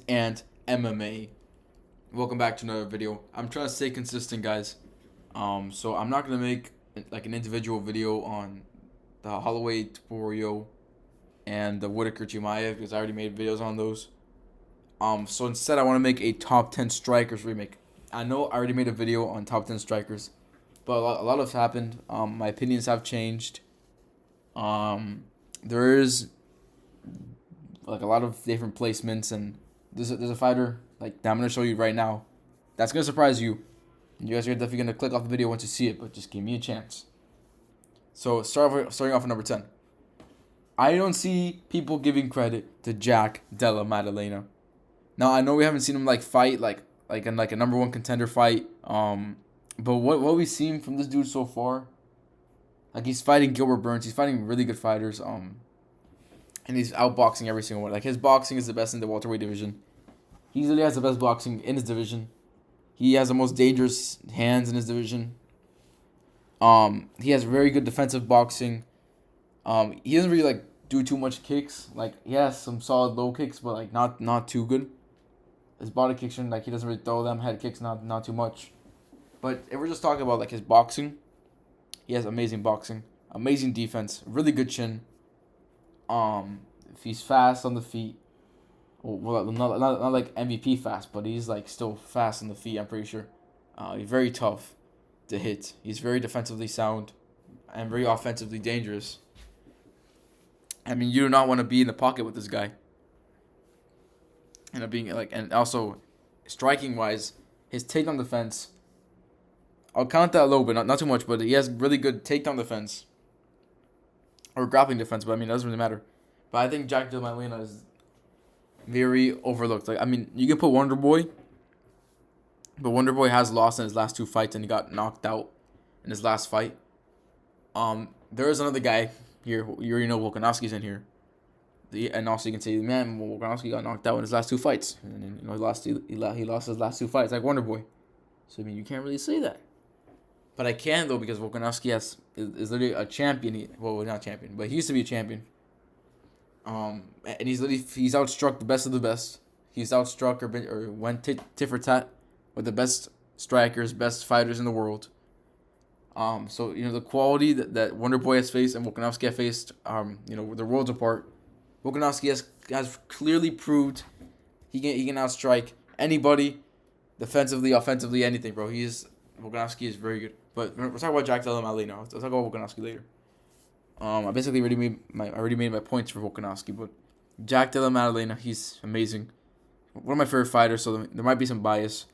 and MMA. Welcome back to another video. I'm trying to stay consistent, guys. So I'm not gonna make like an individual video on the Holloway Topuria and the Whitaker Chimaev because I already made videos on those. So instead I want to make a top 10 strikers remake. I know I already made a video on top 10 strikers, but a lot has happened. My opinions have changed. There is like a lot of different placements, and there's a fighter like that I'm gonna show you right now that's gonna surprise you. You guys are definitely gonna click off the video once you see it, but just give me a chance. So starting off at number 10. I don't see people giving credit to Jack Della Maddalena. Now I know we haven't seen him fight in a number one contender fight. But what we've seen from this dude so far, like he's fighting Gilbert Burns, he's fighting really good fighters. And he's outboxing every single one. Like his boxing is the best in the welterweight division. He easily has the best boxing in his division. He has the most dangerous hands in his division. He has very good defensive boxing. He doesn't really do too much kicks. Like he has some solid low kicks, but not too good. His body kicks he doesn't really throw them. Head kicks not too much. But if we're just talking about his boxing, he has amazing boxing, amazing defense, really good chin. If he's fast on the feet, well, not like MVP fast, but he's still fast on the feet. I'm pretty sure. He's very tough to hit. He's very defensively sound, and very offensively dangerous. I mean, you do not want to be in the pocket with this guy. And also, striking wise, his takedown defense. I'll count that a little bit, not too much, but he has really good takedown defense. Or grappling defense, but I mean, it doesn't really matter. But I think Jack Della Maddalena is very overlooked. You can put Wonder Boy, but Wonder Boy has lost in his last two fights and he got knocked out in his last fight. There is another guy here. You already know Volkanovski's in here. And also you can say, man, Volkanovski got knocked out in his last two fights, and he lost his last two fights like Wonder Boy. So I mean, you can't really say that. But I can though because Volkanovski is literally a champion. Well, not champion, but he used to be a champion. And he's outstruck the best of the best. He's outstruck or went tit for tat with the best strikers, best fighters in the world. So the quality that Wonder Boy has faced and Volkanovski has faced, they're worlds apart. Volkanovski has clearly proved he can outstrike anybody, defensively, offensively, anything, bro. Volkanovski is very good. But we're talking about Jack Della Maddalena. I'll talk about Volkanovski later. I basically already made my points for Volkanovski, but Jack Della Maddalena, he's amazing. One of my favorite fighters, so there might be some bias.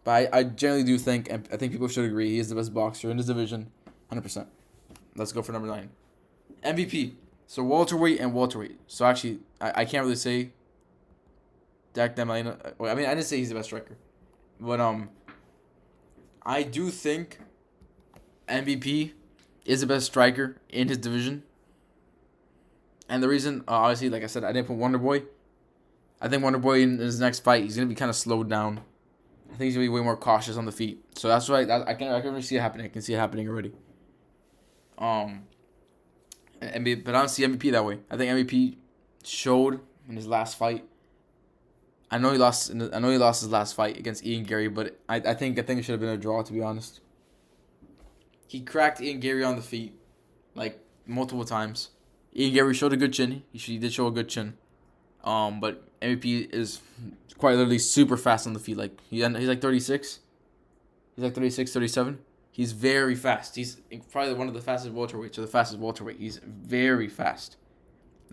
But I generally do think, and I think people should agree, he is the best boxer in his division, 100%. Let's go for number 9. MVP. So welterweight and welterweight. So actually, I can't really say Jack Della Maddalena. Well, I mean, I didn't say he's the best striker. But I do think MVP is the best striker in his division. And the reason, obviously, like I said, I didn't put Wonder Boy. I think Wonder Boy in his next fight, he's going to be kind of slowed down. I think he's going to be way more cautious on the feet. So that's why I can really see it happening. I can see it happening already. But I don't see MVP that way. I think MVP showed in his last fight. I know he lost his last fight against Ian Gary, but I think it should have been a draw, to be honest. He cracked Ian Gary on the feet multiple times. Ian Gary showed a good chin. He did show a good chin. But MVP is quite literally super fast on the feet. He's 36. He's 36, 37. He's very fast. He's probably one of the fastest welterweights, or the fastest welterweight. He's very fast.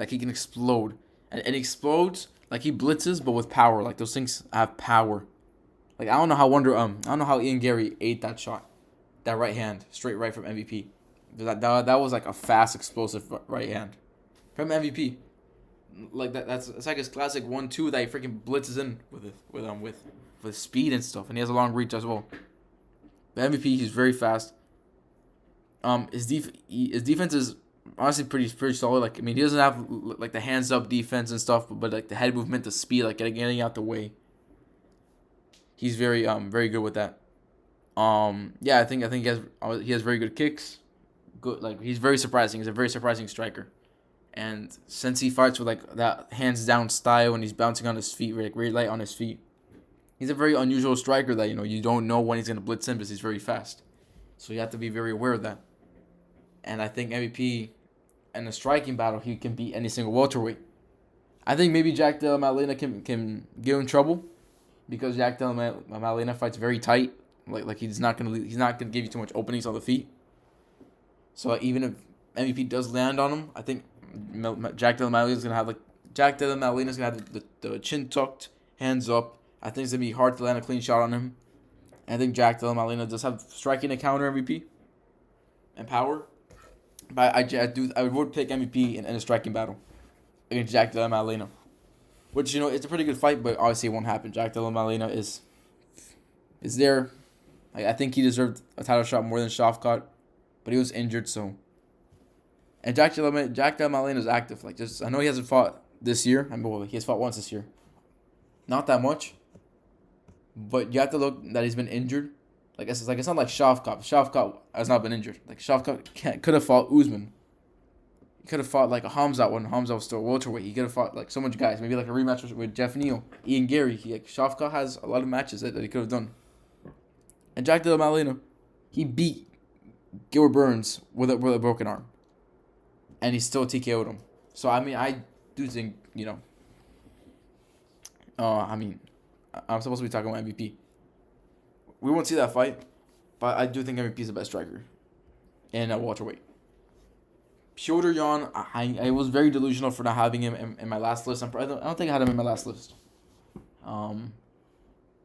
He can explode. And he explodes he blitzes, but with power. Those things have power. I don't know how Ian Gary ate that shot. That right hand, straight right from MVP. That was a fast, explosive right hand from MVP. That's his classic 1-2 that he freaking blitzes in with speed and stuff, and he has a long reach as well. The MVP, he's very fast. His defense is honestly pretty solid. He doesn't have the hands up defense and stuff, but the head movement, the speed, getting out the way. He's very good with that. I think he has very good kicks. Good, he's very surprising. He's a very surprising striker. And since he fights with like that hands down style and he's bouncing on his feet, like very light on his feet, he's a very unusual striker that you don't know when he's gonna blitz in because he's very fast. So you have to be very aware of that. And I think MVP in a striking battle he can beat any single welterweight. I think maybe Jack Della Maddalena can give him trouble because Jack Della Maddalena fights very tight. Like he's not gonna give you too much openings on the feet. So even if MVP does land on him, I think Jack Della Maddalena's gonna have the chin tucked, hands up. I think it's gonna be hard to land a clean shot on him. And I think Jack Della Maddalena does have striking to counter MVP and power. But I would pick MVP in a striking battle against Jack Della Maddalena. Which, it's a pretty good fight, but obviously it won't happen. Jack Della Maddalena is there. I think he deserved a title shot more than Shavkat, but he was injured, so. And Jack Della Maddalena is active. I know he hasn't fought this year. He has fought once this year. Not that much. But you have to look that he's been injured. It's not like Shavkat. Shavkat has not been injured. Shavkat could have fought Usman. He could have fought like a Hamza when Hamza was still welterweight. He could have fought like so much guys. Maybe like a rematch with Jeff Neal, Ian Gary. Shavkat has a lot of matches that he could have done. And Jack Della Maddalena, he beat Gilbert Burns with a broken arm. And he still TKO'd him. So, I do think, I'm supposed to be talking about MVP. We won't see that fight, but I do think MVP is the best striker in welterweight. Piotr Jan, I was very delusional for not having him in my last list. I don't think I had him in my last list. I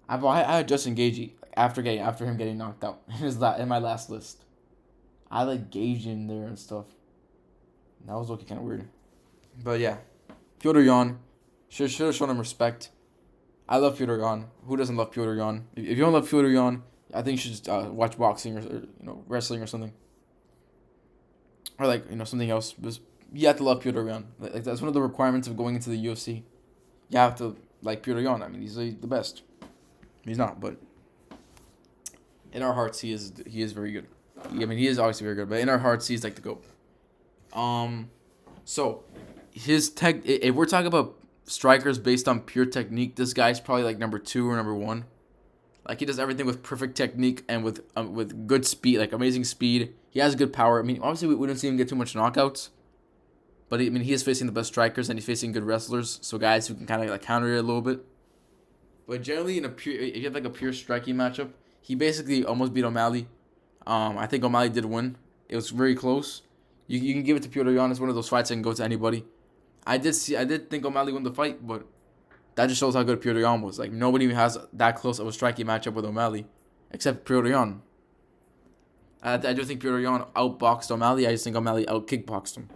had Justin Gaethje after him getting knocked out in my last list. I like Gaethje in there and stuff. That was looking kind of weird. But yeah, Piotr Jan should have shown him respect. I love Piotr Jan. Who doesn't love Piotr Jan? If you don't love Piotr Jan, I think you should just watch boxing or wrestling or something. Or something else. Because you have to love Piotr Jan. That's one of the requirements of going into the UFC. You have to like Piotr Jan. He's the best. He's not, but in our hearts he is very good. He is obviously very good, but in our hearts he's like the GOAT. So his tech. If we're talking about strikers based on pure technique, this guy's probably like number 2 or number 1. He does everything with perfect technique and with good speed, amazing speed. He has good power. Obviously we don't see him get too much knockouts, but he is facing the best strikers and he's facing good wrestlers, so guys who can kind of counter it a little bit. But generally, if you have a pure striking matchup, he basically almost beat O'Malley. I think O'Malley did win. It was very close. You can give it to Piotr Jan. It's one of those fights that can go to anybody. I did think O'Malley won the fight, but that just shows how good Piotr Jan was. Nobody has that close of a striking matchup with O'Malley, except Piotr Jan. I do think Piotr Jan outboxed O'Malley. I just think O'Malley out-kickboxed him.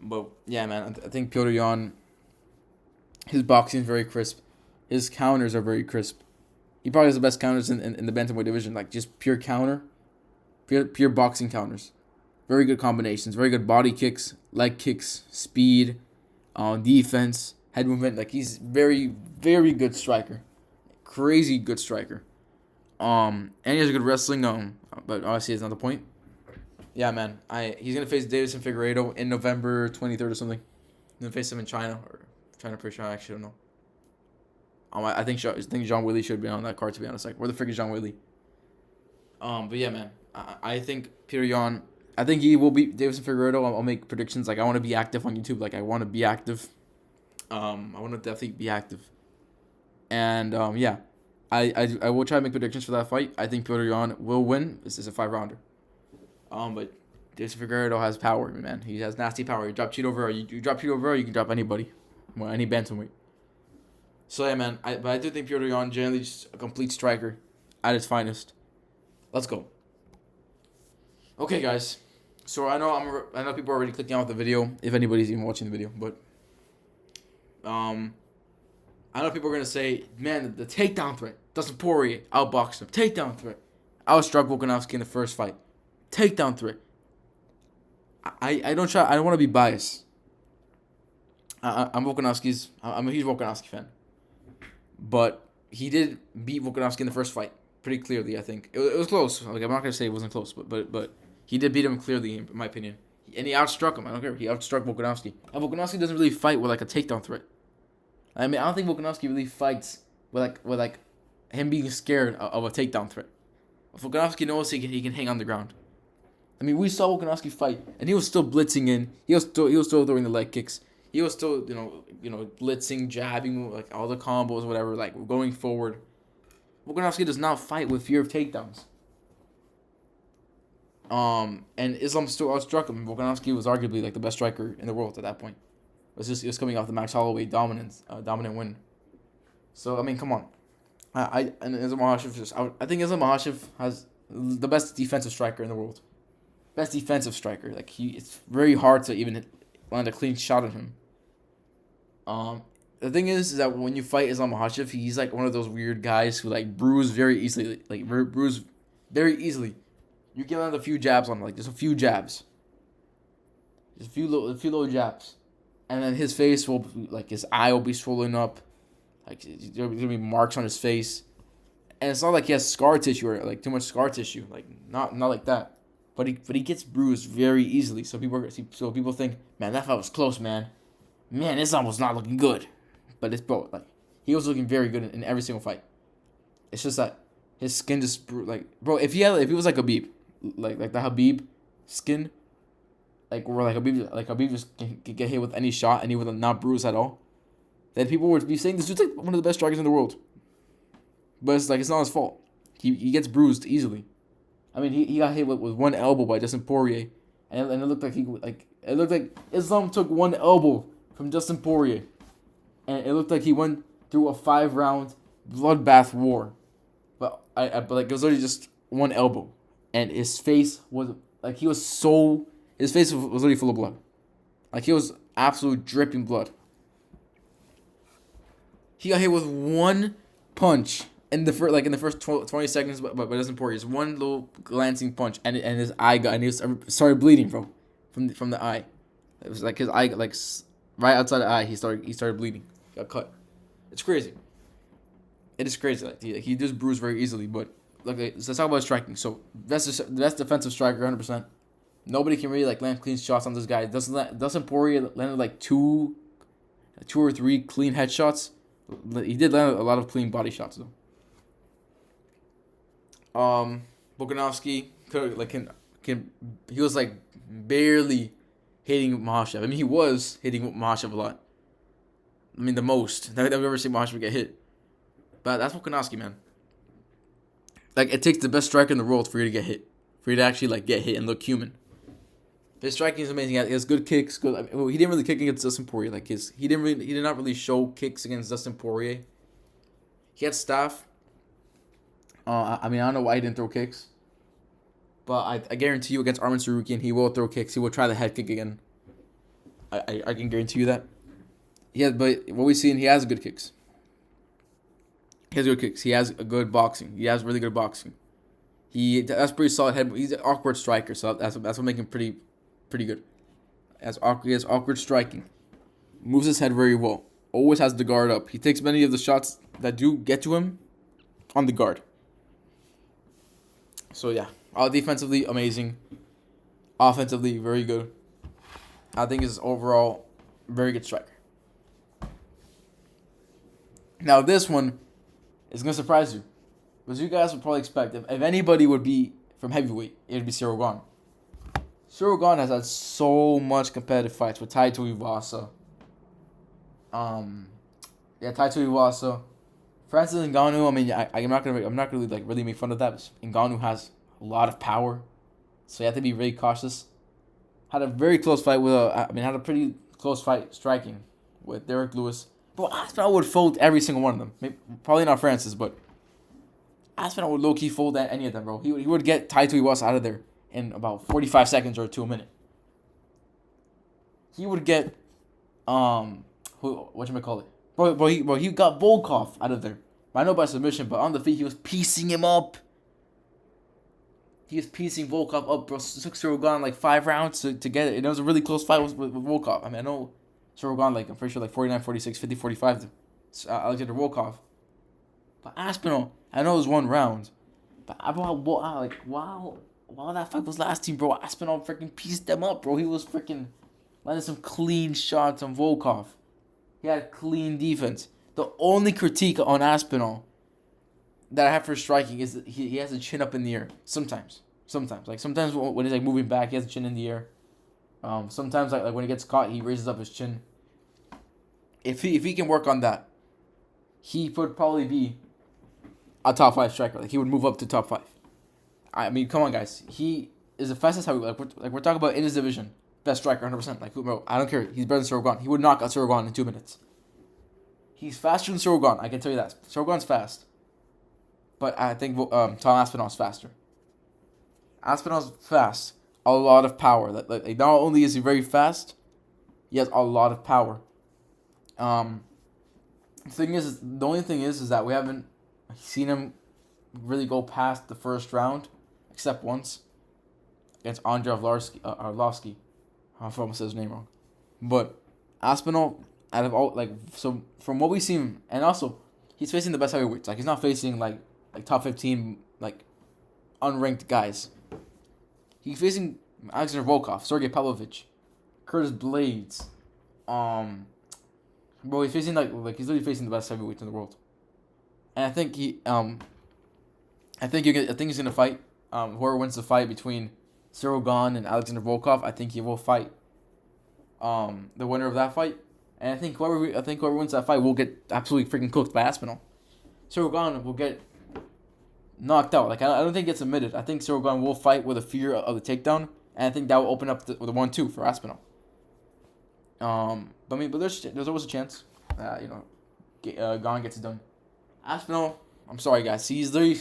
But yeah, man, I think Piotr Jan, his boxing is very crisp. His counters are very crisp. He probably has the best counters in the bantamweight division. Just pure counter, pure boxing counters. Very good combinations. Very good body kicks, leg kicks, speed, defense, head movement. He's very, very good striker. Crazy good striker. And he has good wrestling. But obviously that's not the point. Yeah, man. He's gonna face Davison Figueiredo in November 23rd or something. He's gonna face him in China pretty sure. I actually don't know. I think John Willie should be on that card, to be honest. Where the frick is John Willie? But yeah, man. I think Piotr Jan. I think he will beat Davison Figueiredo. I'll make predictions. I want to be active on YouTube. I want to be active. I want to definitely be active. And yeah, I will try to make predictions for that fight. I think Piotr Jan will win. This is a 5-rounder. But Davison Figueiredo has power, man. He has nasty power. You drop Cheeto Vera. You drop Cheeto Vera, you can drop anybody. Well, any bantamweight. So yeah, man. But I do think Piotr Jan generally just a complete striker at his finest. Let's go. Okay, guys. So I know people are already clicking off the video, if anybody's even watching the video, but I know people are gonna say, man, the takedown threat. Dustin Poirier outboxed him. Takedown threat. Outstruck Volkanovski in the first fight. Takedown threat. I don't want to be biased. I'm a huge Volkanovski fan, but he did beat Volkanovski in the first fight pretty clearly. I think it was close. I'm not gonna say it wasn't close, but he did beat him clearly, in my opinion. And he outstruck him. I don't care. He outstruck Volkanovski. And Volkanovski doesn't really fight with like a takedown threat. I mean, I don't think Volkanovski really fights with like him being scared of a takedown threat. Volkanovski knows he can hang on the ground. I mean, we saw Volkanovski fight, and he was still blitzing in. He was still throwing the leg kicks. He was still blitzing, jabbing, like all the combos, whatever, like going forward. Volkanovski does not fight with fear of takedowns. And Islam still outstruck him. Volkanovski was arguably like the best striker in the world at that point. He was coming off the Max Holloway dominant win. So I mean, come on. And Islam Makhachev I think Islam Makhachev has the best defensive striker in the world. Best defensive striker. Like it's very hard to even land a clean shot on him. The thing is that when you fight Islam Makhachev, he's like one of those weird guys who like bruise very easily. Bruise very easily. You can land a few jabs on him, like just a few jabs. Just a few little jabs. And then his face will, like his eye will be swollen up. Like there'll be marks on his face. And it's not like he has scar tissue or like too much scar tissue. Like not like that. But he gets bruised very easily. So people think, man, that fight was close, man. Man, Islam was not looking good. But it's bro, like he was looking very good in every single fight. It's just that his skin just like bro, if he was like Khabib, like the Khabib skin, like where like Khabib just can get hit with any shot and he would not bruise at all, then people would be saying this dude's like one of the best strikers in the world. But it's like it's not his fault. He gets bruised easily. I mean he got hit with one elbow by Dustin Poirier, and it looked like Islam took one elbow from Dustin Poirier, and it looked like he went through a 5-round bloodbath war. But but like it was literally just one elbow. And his face was like his face was literally full of blood. Like he was absolute dripping blood. He got hit with one punch in the first 20 seconds, but Dustin Poirier, just one little glancing punch, and his eye started bleeding, bro, from the eye. It was like his eye, like right outside the eye, he started bleeding, got cut. It's crazy. It is crazy. Like he just bruised very easily, but. Look, let's talk about striking. So best defensive striker, 100%. Nobody can really like land clean shots on this guy. Dustin Poirier landed like two or three clean headshots. He did land a lot of clean body shots though. Volkanovski he was like barely hitting Makhachev. I mean, he was hitting Makhachev a lot. I mean, the most that we've ever seen Makhachev get hit. But that's Volkanovski, man. Like, it takes the best striker in the world for you to get hit. For you to actually, like, get hit and look human. His striking is amazing. He has good kicks. He didn't really kick against Dustin Poirier. Like, he did not really show kicks against Dustin Poirier. He had staff. I mean, I don't know why he didn't throw kicks. But I guarantee you against Arman Tsarukyan, he will throw kicks. He will try the head kick again. I can guarantee you that. Yeah, but what we've seen, he has good kicks. He has good kicks. He has a good boxing. He has really good boxing. That's pretty solid head. He's an awkward striker, so that's what makes him pretty good. He has awkward striking. Moves his head very well. Always has the guard up. He takes many of the shots that do get to him on the guard. So yeah, defensively amazing. Offensively very good. I think he's overall very good striker. Now this one is going to surprise you. Because you guys would probably expect, if anybody would be from heavyweight, it would be Cyril Gane. Cyril Gane has had so much competitive fights with Taito Iwasa. Taito Iwasa. Francis Ngannou, I mean, I'm not gonna like really make fun of that. Ngannou has a lot of power, so you have to be very cautious. Had a very close fight had a pretty close fight striking with Derek Lewis. Bro, Aspinall would fold every single one of them. Maybe, probably not Francis, but Aspinall would low-key fold any of them, bro. He would get Taito Iwasa out of there in about 45 seconds or to a minute. He would get whatchamacallit? Bro, he got Volkov out of there. I know by submission, but on the feet he was piecing him up. He was piecing Volkov up, bro. Took Cyril Gane like 5 rounds to get it. And it was a really close fight with Volkov. I mean, I know Cyril Gane, like, I'm pretty sure, like, 49-46, 50-45 to Alexander Volkov. But Aspinall, I know it was 1 round. But wow, while that fight was lasting, bro, Aspinall freaking pieced them up, bro. He was freaking landing some clean shots on Volkov. He had clean defense. The only critique on Aspinall that I have for striking is that he has a chin up in the air. Sometimes. Like, sometimes when he's, like, moving back, he has a chin in the air. Sometimes, like when he gets caught, he raises up his chin. If he can work on that, he would probably be a top 5 striker. Like, he would move up to top 5. I mean, come on, guys. He is the fastest heavyweight. We're talking about in his division. Best striker, 100%. Like, bro, I don't care. He's better than Sorogan. He would knock out Sorogan in 2 minutes. He's faster than Sorogan. I can tell you that. Sorogan's fast. But I think Tom Aspinall's faster. Aspinall's fast. A lot of power. Like, not only is he very fast, he has a lot of power. The only thing is that we haven't seen him really go past the first round, except once against Andrei Arlovsky. I almost said his name wrong, but Aspinall, out of all, like, so from what we've seen, and also he's facing the best heavyweights. Like, he's not facing like top 15 like unranked guys. He's facing Alexander Volkov, Sergey Pavlovich, Curtis Blades. Bro, he's facing like he's literally facing the best heavyweights in the world. And I think he's gonna fight. Whoever wins the fight between Sorogan and Alexander Volkov, I think he will fight. The winner of that fight, and I think whoever wins that fight will get absolutely freaking cooked by Aspinall. Sorogan will get knocked out. Like, I don't think it's admitted. I think Sorogan will fight with a fear of the takedown, and I think that will open up the 1-2 for Aspinall. But there's always a chance. Gon gets it done. Aspinall, I'm sorry, guys. He's literally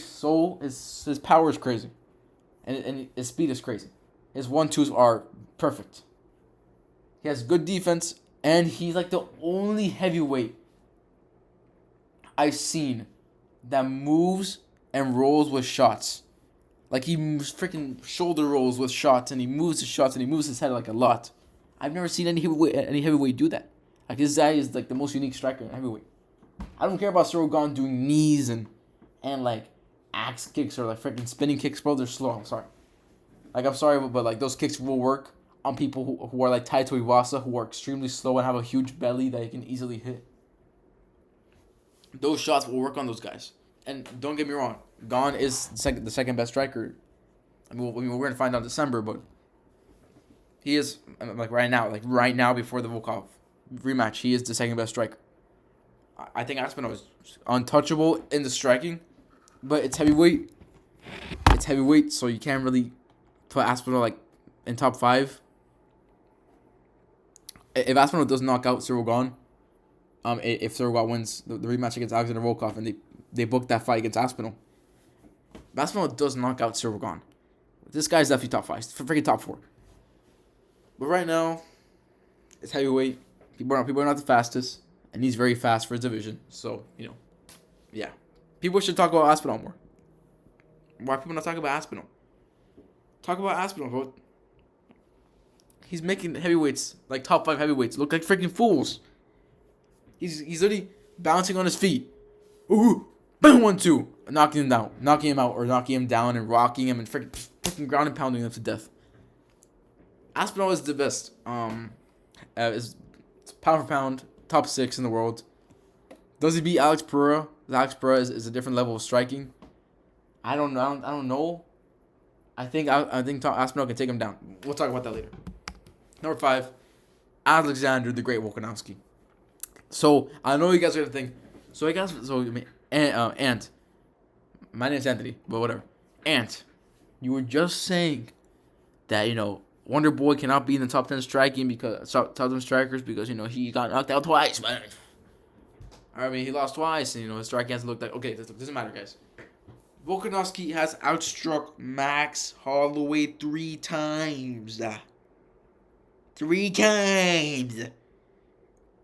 his power is crazy, and his speed is crazy. His 1-2s are perfect. He has good defense, and he's like the only heavyweight I've seen that moves and rolls with shots. Like, he freaking shoulder rolls with shots, and he moves his shots, and he moves his head like a lot. I've never seen any heavyweight do that. Like, this guy is like the most unique striker in heavyweight. I don't care about Sorogan doing knees and like axe kicks or like freaking spinning kicks, bro. They're slow. I'm sorry. Like, I'm sorry, but like those kicks will work on people who are like Taito Iwasa, who are extremely slow and have a huge belly that you can easily hit. Those shots will work on those guys. And don't get me wrong, Gon is the second best striker. I mean, we're gonna find out in December, but he is like right now before the Volkov rematch, he is the second best striker. I think Aspinall is untouchable in the striking, but it's heavyweight. It's heavyweight, so you can't really put Aspinall like in top 5. If Aspinall does knock out Sorogan, if Sorogan wins the rematch against Alexander Volkov and they book that fight against Aspinall, if Aspinall does knock out Sorogan, this guy's definitely top 5, freaking top 4. But right now, it's heavyweight. People are not the fastest, and he's very fast for his division. So, yeah. People should talk about Aspinall more. Why are people not talking about Aspinall? Talk about Aspinall, bro. He's making heavyweights, like top 5 heavyweights, look like freaking fools. He's literally bouncing on his feet. Ooh, boom, 1-2, knocking him out, or knocking him down and rocking him and freaking ground and pounding him to death. Aspinall is the best. Is pound for pound, top 6 in the world. Does he beat Alex Pereira? Alex Pereira is a different level of striking. I don't know. I think Aspinall can take him down. We'll talk about that later. Number 5, Alexander the Great Volkanovski. So I know you guys are gonna think. Ant. My name's Anthony, but whatever. Ant, you were just saying that Wonder Boy cannot be in the top 10 striking because top 10 strikers because he got knocked out twice, man. I mean, he lost twice, and his striking hasn't looked like okay. Doesn't matter, guys. Volkanovski has outstruck Max Holloway 3 times. 3 times.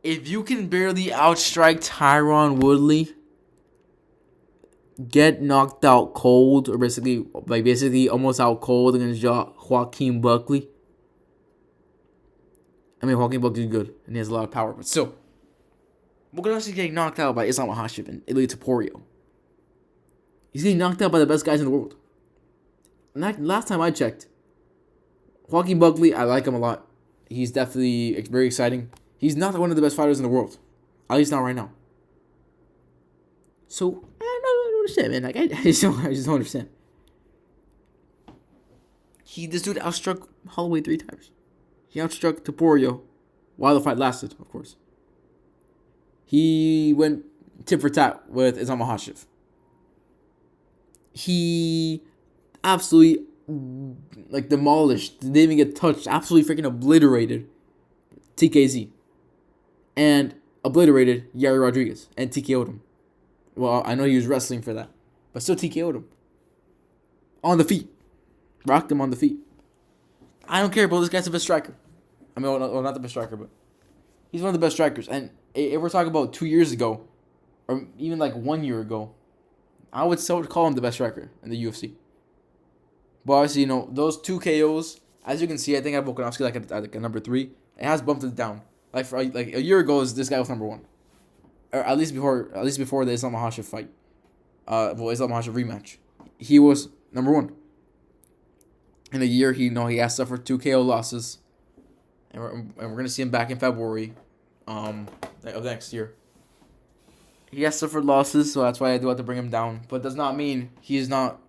If you can barely outstrike Tyron Woodley, get knocked out cold, or basically almost out cold against Joaquin Buckley. I mean, Joaquin Buckley is good, and he has a lot of power, but still. Volkanovski getting knocked out by Islam Makhachev and Ilia Topuria. He's getting knocked out by the best guys in the world. Last time I checked, Joaquin Buckley, I like him a lot. He's definitely very exciting. He's not one of the best fighters in the world, at least not right now. So I don't understand, man. Like I just don't understand. This dude outstruck Holloway 3 times. He outstruck Topuria while the fight lasted, of course. He went tit for tat with Islam Makhachev. He absolutely demolished, didn't even get touched, absolutely freaking obliterated TKZ. And obliterated Yair Rodriguez and TKO'd him. Well, I know he was wrestling for that, but still TKO'd him. On the feet. Rocked him on the feet. I don't care, bro. This guy's the best striker. I mean, well, not the best striker, but he's one of the best strikers. And if we're talking about 2 years ago, or even 1 year ago, I would still call him the best striker in the UFC. But obviously, those 2 KOs, as you can see, I think I have Volkanovski at number 3. It has bumped it down. For a year ago, this guy was number 1, or at least before the Islam Makhachev fight. Islam Makhachev rematch, he was number 1. In a year, he has suffered 2 KO losses, and we're gonna see him back in February, of next year. He has suffered losses, so that's why I do have to bring him down. But it does not mean he's not.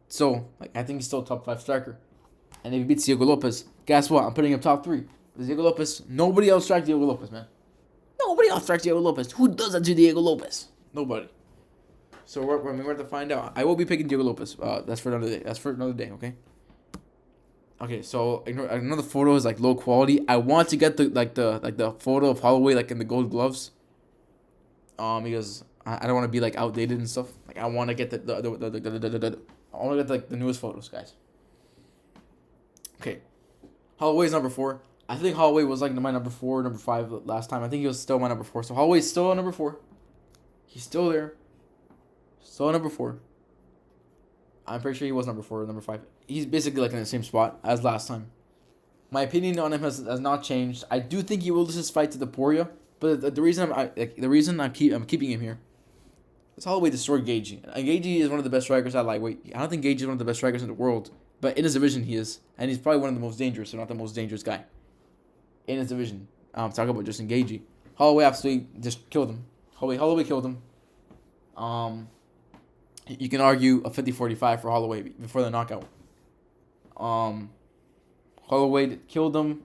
So I think he's still a top 5 striker. And if he beats Diego Lopez, guess what? I'm putting him top 3. Diego Lopez, nobody else strikes Diego Lopez, man. Nobody else strikes Diego Lopez. Who does that to Diego Lopez? Nobody. So we're going to find out. I will be picking Diego Lopez. That's for another day. Okay. Okay. So another photo is low quality. I want to get the photo of Holloway in the gold gloves. Because I don't want to be outdated and stuff. I want to get I want to get the newest photos, guys. Okay. Holloway's number 4. I think Holloway was my number 4, number 5 last time. I think he was still my number 4. So Holloway's still number 4. He's still there. Still number 4. I'm pretty sure he was number 4 or number 5. He's basically in the same spot as last time. My opinion on him has not changed. I do think he will lose his fight to Topuria, but the reason I'm keeping him here is Holloway destroyed Gaethje. And Gaethje is one of the best strikers at lightweight. I don't think Gaethje is one of the best strikers in the world, but in his division he is, and he's probably one of the most dangerous, if not the most dangerous guy in his division. Talk about just Gaethje. Holloway absolutely just killed him. Holloway killed him. You can argue a 50-45 for Holloway before the knockout. Holloway killed him.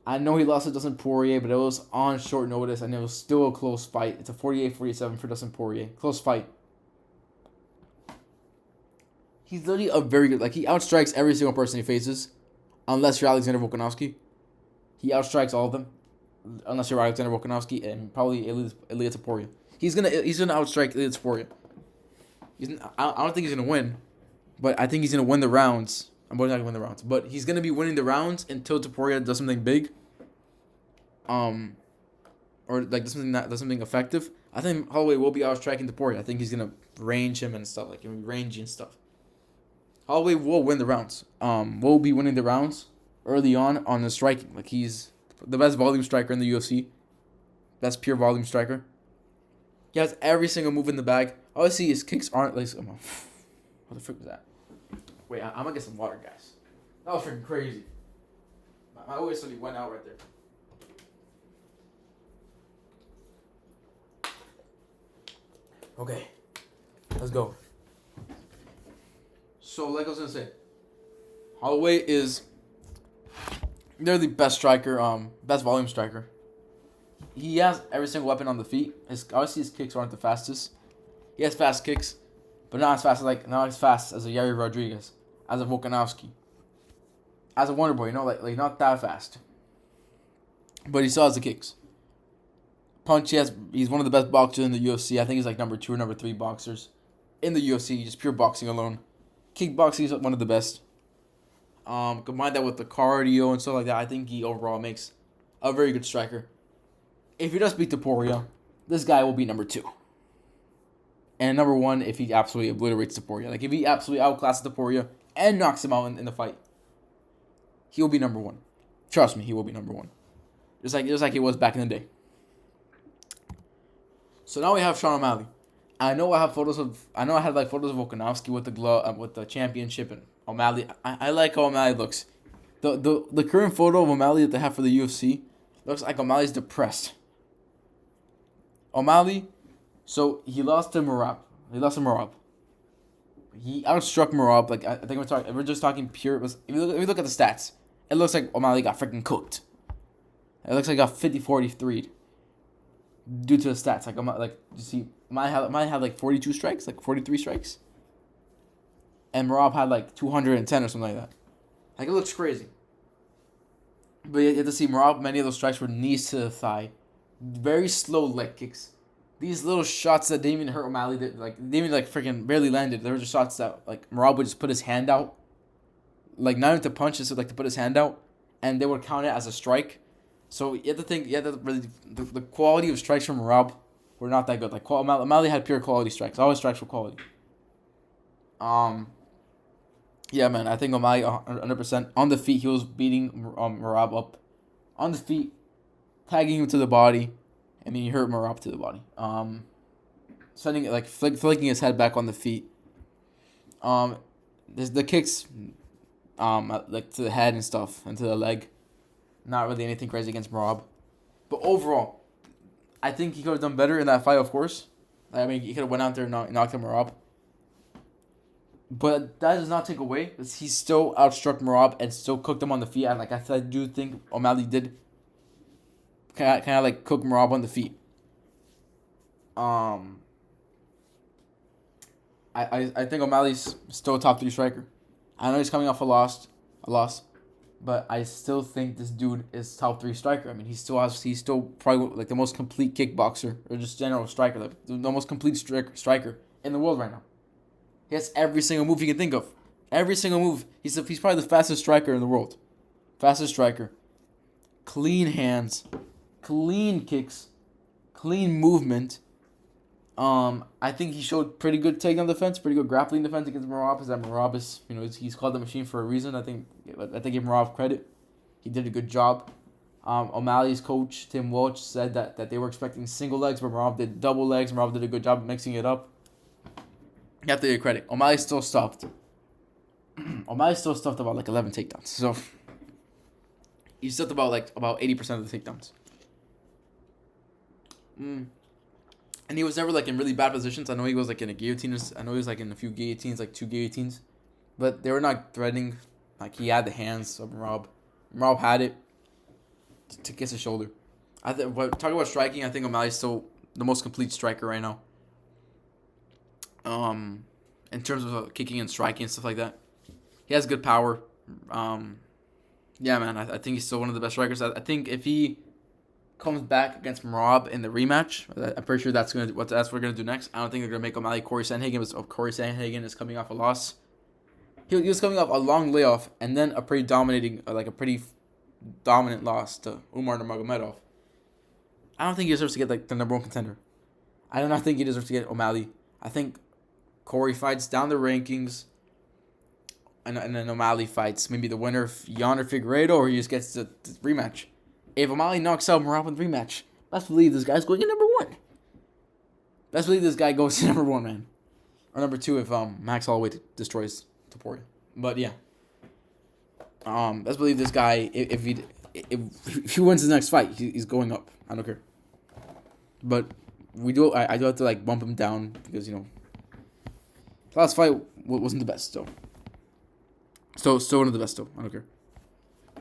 I know he lost to Dustin Poirier, but it was on short notice, and it was still a close fight. It's a 48-47 for Dustin Poirier. Close fight. He's literally a very good... he outstrikes every single person he faces, unless you're Alexander Volkanovski. He outstrikes all of them, unless you're Alexander Volkanovski and probably Ilia Topuria. He's gonna outstrike Ilia Topuria. I don't think he's gonna win, but I think he's gonna win the rounds. I'm not gonna win the rounds, but he's gonna be winning the rounds until Topuria does something big. Or does something effective. I think Holloway will be outstriking Topuria. I think he's gonna range him and stuff, he'll be rangy and stuff. Holloway will win the rounds. Will be winning the rounds early on the striking. He's the best volume striker in the UFC. Best pure volume striker. He has every single move in the bag. Obviously, his kicks aren't what the frick was that? Wait, I'm gonna get some water, guys. That was freaking crazy. My whistle went out right there. Okay, let's go. So, like I was gonna say, Holloway is the best striker, best volume striker. He has every single weapon on the feet. Obviously his kicks aren't the fastest. He has fast kicks, but not as fast as a Yair Rodriguez, as a Volkanovski, as a Wonder Boy. Not that fast. But he still has the kicks. Punch, he's one of the best boxers in the UFC. I think he's number 2 or number 3 boxers in the UFC, just pure boxing alone. Kickboxing is one of the best. Combine that with the cardio and stuff like that, I think he overall makes a very good striker. If he does beat Topuria, this guy will be number 2. And number 1 if he absolutely obliterates Topuria. If he absolutely outclasses Topuria and knocks him out in the fight, he will be number 1. Trust me, he will be number 1. Just like he was back in the day. So now we have Sean O'Malley. I know I had like photos of Volkanovski with the glove with the championship and O'Malley. I like how O'Malley looks. The current photo of O'Malley that they have for the UFC looks like O'Malley's depressed. O'Malley, so he lost to Marab. He lost to Marab. He outstruck Marab. Like I think we're just talking pure. If you look at the stats, it looks like O'Malley got freaking cooked. It looks like he got 50-43 due to the stats. Like you see, O'Malley had like 42 strikes, like 43 strikes, and Marab had like 210 or something like that. Like it looks crazy. But you have to see Marab. Many of those strikes were knees to the thigh, very slow leg kicks. These little shots that didn't even hurt O'Malley, didn't even like freaking barely landed. There were just shots that like Marab would just put his hand out, like not even to punch, just like to put his hand out, and they would count it as a strike. So you have to think, really the quality of strikes from Marab were not that good. Like O'Malley had pure quality strikes. All his strikes were quality. Yeah, man, I think O'Malley 100% on the feet. He was beating Marab up on the feet, tagging him to the body. I mean, he hurt Marab to the body. Sending it like flicking his head back on the feet. There's the kicks, like to the head and stuff and to the leg. Not really anything crazy against Marab, but overall, I think he could have done better in that fight. Of course, I mean, he could have went out there and knocked him Marab. But that does not take away that he still outstruck Marab and still cooked him on the feet. And like I do think O'Malley did kind of like cook Marab on the feet. I think O'Malley's still a top 3 striker. I know he's coming off a loss, but I still think this dude is top 3 striker. I mean, he's still probably like the most complete kickboxer or just general striker, like the most complete striker in the world right now. He has every single move you can think of. Every single move. He's probably the fastest striker in the world. Fastest striker. Clean hands. Clean kicks. Clean movement. I think he showed pretty good takedown defense, pretty good grappling defense against Marab. Because Marab is, he's called the machine for a reason. I think give Marab credit. He did a good job. O'Malley's coach Tim Welch said that they were expecting single legs, but Marab did double legs. Marab did a good job of mixing it up. You have to give credit. O'Malley still stuffed. O'Malley still stuffed about like 11 takedowns. So he stuffed about 80% of the takedowns. And he was never like in really bad positions. I know he was like in a guillotine. I know he was like in a few guillotines, like 2 guillotines, but they were not threatening. Like he had the hands of Marab. Marab had it to kiss his shoulder. Talking about striking, I think O'Malley's still the most complete striker right now. In terms of kicking and striking and stuff like that, he has good power. Yeah, man, I think he's still one of the best strikers. I think if he comes back against Marab in the rematch, I'm pretty sure that's what we're gonna do next. I don't think they're gonna make O'Malley Corey Sandhagen. But Corey Sandhagen is coming off a loss. He was coming off a long layoff and then a pretty dominant loss to Umar Nurmagomedov. I don't think he deserves to get like the number 1 contender. I do not think he deserves to get O'Malley. I think Corey fights down the rankings, and then O'Malley fights maybe the winner of Yan or Figueiredo, or he just gets the rematch. If O'Malley knocks out Marab in the rematch, best believe this guy's going to number 1. Best believe this guy goes to number 1, man. Or number 2 if Max Holloway destroys Topuria. But yeah, best believe this guy if he wins his next fight, he's going up. I don't care. But I do have to like bump him down because last fight wasn't the best, though. Still one of the best, though. I don't care.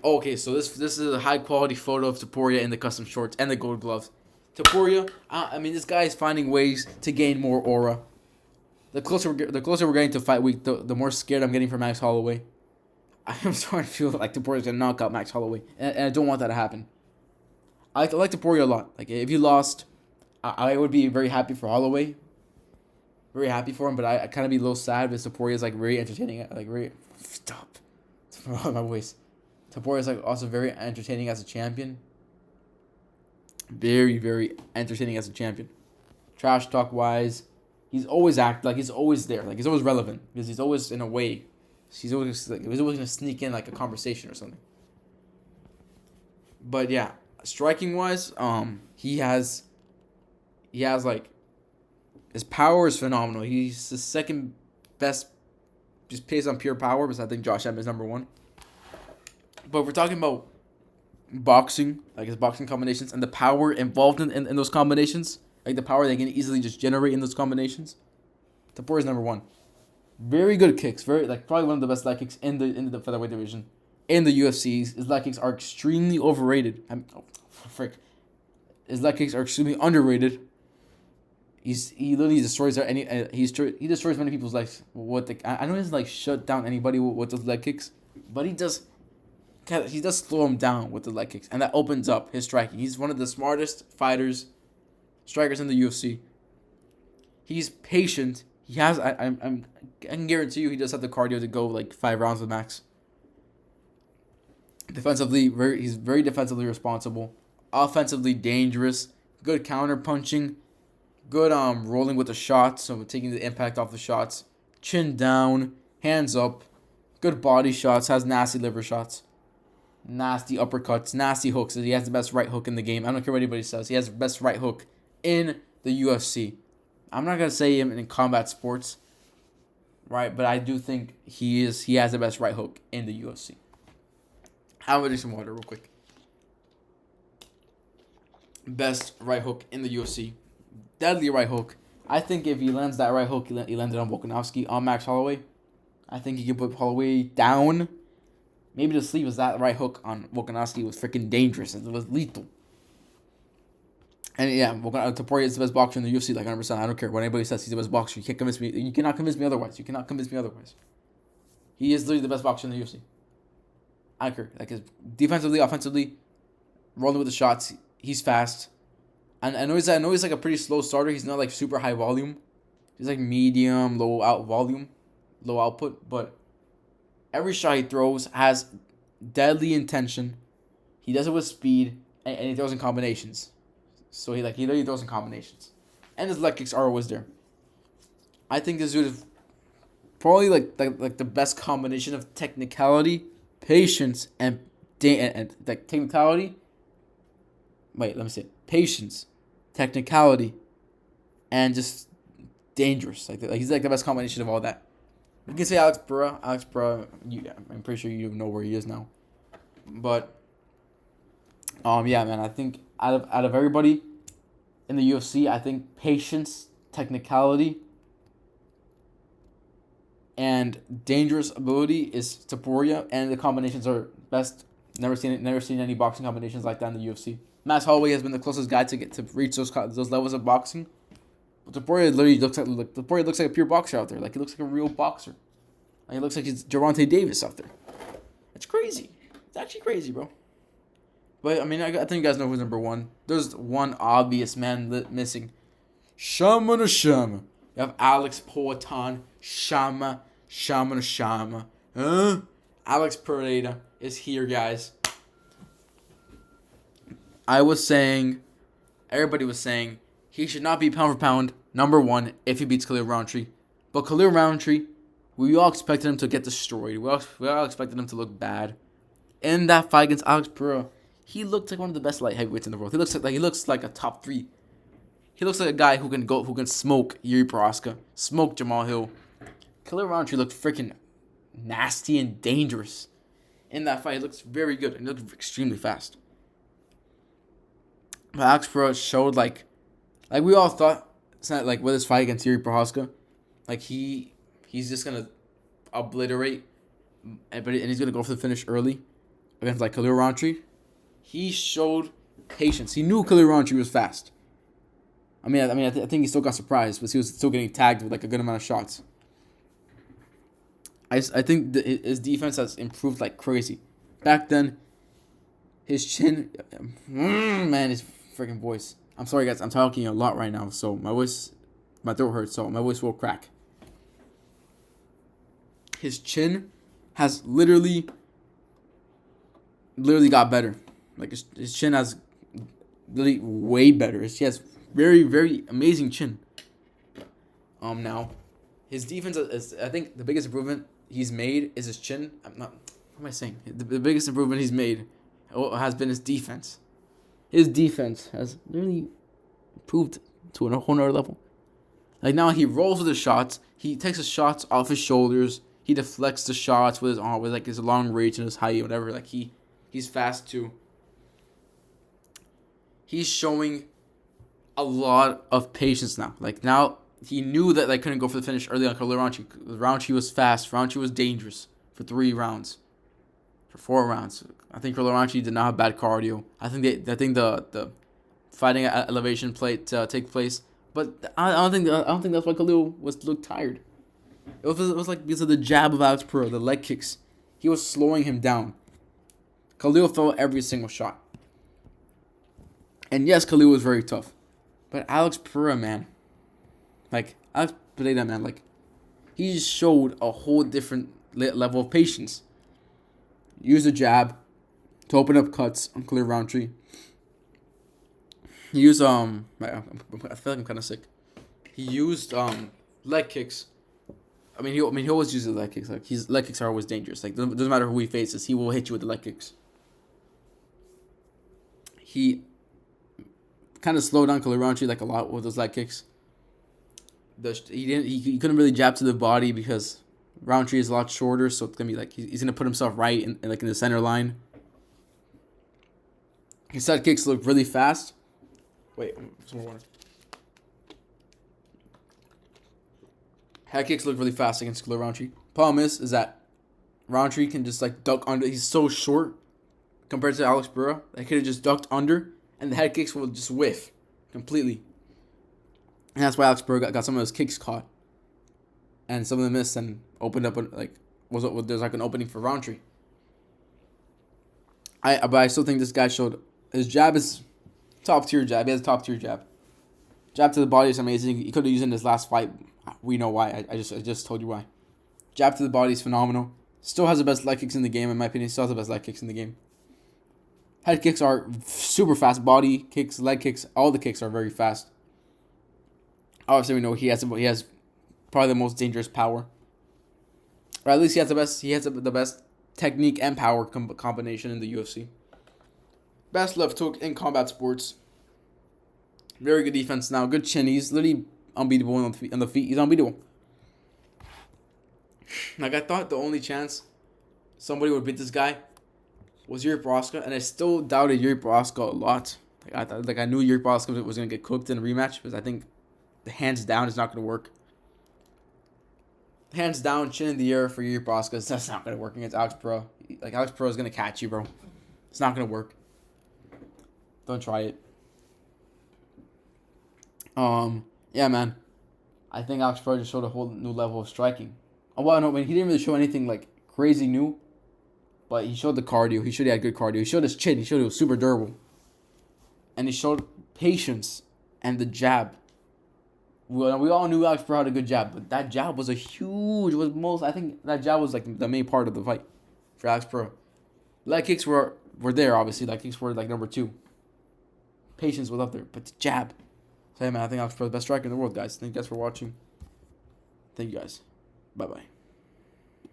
Okay, so this is a high quality photo of Topuria in the custom shorts and the gold gloves. Topuria, I mean, this guy is finding ways to gain more aura. The closer we're getting to fight week, the more scared I'm getting for Max Holloway. I'm starting to feel like Topuria's gonna knock out Max Holloway, and I don't want that to happen. I like Topuria a lot. Like if he lost, I would be very happy for Holloway. Very happy for him, but I kind of be a little sad because Topuria is like very entertaining. Stop. My voice. Topuria is like also very entertaining as a champion. Very, very entertaining as a champion. Trash talk wise, he's always he's always there. Like he's always relevant because he's always in a way. He's always gonna sneak in like a conversation or something. But yeah, striking wise, he has like His power is phenomenal. He's the second best, just based on pure power, because I think Josh Emmett is number one. But if we're talking about boxing, like his boxing combinations and the power involved in those combinations, like the power they can easily just generate in those combinations, Topuria is number one. Very good kicks, very like probably one of the best leg kicks in the featherweight division. In the UFC, his leg kicks are extremely overrated. His leg kicks are extremely underrated. He literally destroys he destroys many people's legs. I know he doesn't like shut down anybody with those leg kicks, but he does slow him down with the leg kicks, and that opens up his striking. He's one of the smartest strikers in the UFC. He's patient. He has I can guarantee you he does have the cardio to go like 5 rounds with max. Defensively, he's very defensively responsible. Offensively dangerous. Good counter punching. Good rolling with the shots, so taking the impact off the shots. Chin down, hands up. Good body shots, has nasty liver shots. Nasty uppercuts, nasty hooks. He has the best right hook in the game. I don't care what anybody says. He has the best right hook in the UFC. I'm not going to say him in combat sports, right? But I do think he has the best right hook in the UFC. I'm going to drink some water real quick. Best right hook in the UFC. Deadly right hook. I think if he lands that right hook, he landed on Volkanovski, on Max Holloway. I think he can put Holloway down. Maybe the sleeve was that right hook on Volkanovski was freaking dangerous. It was lethal. And yeah, Topuria is the best boxer in the UFC, like 100%. I don't care what anybody says. He's the best boxer. You can't convince me. You cannot convince me otherwise. He is literally the best boxer in the UFC. I don't care. Like his defensively, offensively, rolling with the shots. He's fast. And I know he's like a pretty slow starter. He's not like super high volume. He's like medium, low output. But every shot he throws has deadly intention. He does it with speed, and he throws in combinations. So he literally throws in combinations, and his leg kicks are always there. I think this dude is probably like the best combination of technicality, patience, and like technicality. Wait, let me see it. Patience, technicality, and just dangerous. Like he's like the best combination of all that. You can say Alex Pereira. I'm pretty sure you know where he is now. But yeah, man. I think out of everybody in the UFC, I think patience, technicality, and dangerous ability is Topuria, and the combinations are best. Never seen any boxing combinations like that in the UFC. Max Holloway has been the closest guy to reach those levels of boxing. But Topuria literally looks like a pure boxer out there. Like he looks like a real boxer. Like he looks like he's Gervonta Davis out there. It's crazy. It's actually crazy, bro. But I mean, I think you guys know who's number one. There's one obvious man missing. Shama to Shama. You have Alex Poatan. Shama. Alex Pereira is here, guys. Everybody was saying, he should not be pound for pound number one if he beats Khalil Rountree. But Khalil Rountree, we all expected him to get destroyed. We all expected him to look bad. In that fight against Alex Pereira, he looked like one of the best light heavyweights in the world. He looks like a top 3. He looks like a guy who can smoke Yuri Prohaska, smoke Jamal Hill. Khalil Rountree looked freaking nasty and dangerous. In that fight, he looks very good and he looked extremely fast. But Alex Pereira showed like we all thought, it's not like with his fight against Yuri Prohaska, like he's just gonna obliterate, and he's gonna go for the finish early against like Khalil Rountree. He showed patience. He knew Khalil Rountree was fast. I think he still got surprised, but he was still getting tagged with like a good amount of shots. I think his defense has improved like crazy. Back then, his chin, his freaking voice. I'm sorry, guys. I'm talking a lot right now, so my throat hurts, so my voice will crack. His chin has literally got better. Like his chin has really way better. He has very, very amazing chin. Now, his defense is, I think the biggest improvement he's made is his chin. What am I saying? The biggest improvement he's made has been his defense. His defense has really improved to a whole nother level. Like now he rolls with the shots. He takes the shots off his shoulders. He deflects the shots with his arm, with like his long reach and his height, whatever. Like he's fast too. He's showing a lot of patience now. Like now he knew that they couldn't go for the finish early on Khalil Rountree. Rountree was fast. Rountree was dangerous for 3 rounds, for 4 rounds. I think Khalil Rountree did not have bad cardio. I think the fighting at elevation plate take place, but I don't think that's why Khalil looked tired. It was like because of the jab of Alex Pereira, the leg kicks. He was slowing him down. Khalil felt every single shot. And yes, Khalil was very tough. But Alex Pereira, man. Like, Alex Pereira, man, like, he just showed a whole different level of patience. Used a jab to open up cuts on Khalil Rountree. He used, I feel like I'm kind of sick. He used, leg kicks. I mean, he always uses leg kicks. Like his leg kicks are always dangerous. Like doesn't matter who he faces, he will hit you with the leg kicks. He kind of slowed down Khalil Rountree like a lot with those leg kicks. He couldn't really jab to the body because Rountree is a lot shorter, so it's gonna be like he's gonna put himself right in like in the center line. His side kicks look really fast. Wait, some more water. Head kicks look really fast against Khalil Rountree. Problem is that Rountree can just like duck under. He's so short compared to Alex Pereira. He could have just ducked under, and the head kicks will just whiff completely. And that's why Alex Pereira got some of his kicks caught, and some of them missed and opened up there's like an opening for Rountree. But I still think this guy showed his jab is top tier jab. He has a top tier jab. Jab to the body is amazing. He could have used it in his last fight. We know why. I just told you why. Jab to the body is phenomenal. Still has the best leg kicks in the game, in my opinion. Still has the best leg kicks in the game. Head kicks are super fast. Body kicks, leg kicks, all the kicks are very fast. Obviously, we know he has probably the most dangerous power. Or at least he has the best technique and power combination in the UFC. Best left hook in combat sports. Very good defense now. Good chin. He's literally unbeatable on the feet. He's unbeatable. Like, I thought the only chance somebody would beat this guy was Yuri Prochazka, and I still doubted Yuri Prochazka a lot. I knew Yuri Prochazka was going to get cooked in a rematch, because I think hands down is not going to work. Hands down, chin in the air for Yuri Prochazka. That's not going to work against Alex Pereira. Like, Alex Pereira is going to catch you, bro. It's not going to work. Don't try it. Yeah, man. I think Alex Pereira just showed a whole new level of striking. Well, no, he didn't really show anything like crazy new, but he showed the cardio. He showed he had good cardio. He showed his chin. He showed he was super durable, and he showed patience and the jab. We all knew Alex Pereira had a good jab, but that jab was I think that jab was like the main part of the fight for Alex Pereira. Leg kicks were there, obviously. Leg kicks were like number 2. Patience was up there, but the jab. So, hey, man, I think Alex Pereira is the best striker in the world, guys. Thank you guys for watching. Thank you, guys. Bye-bye.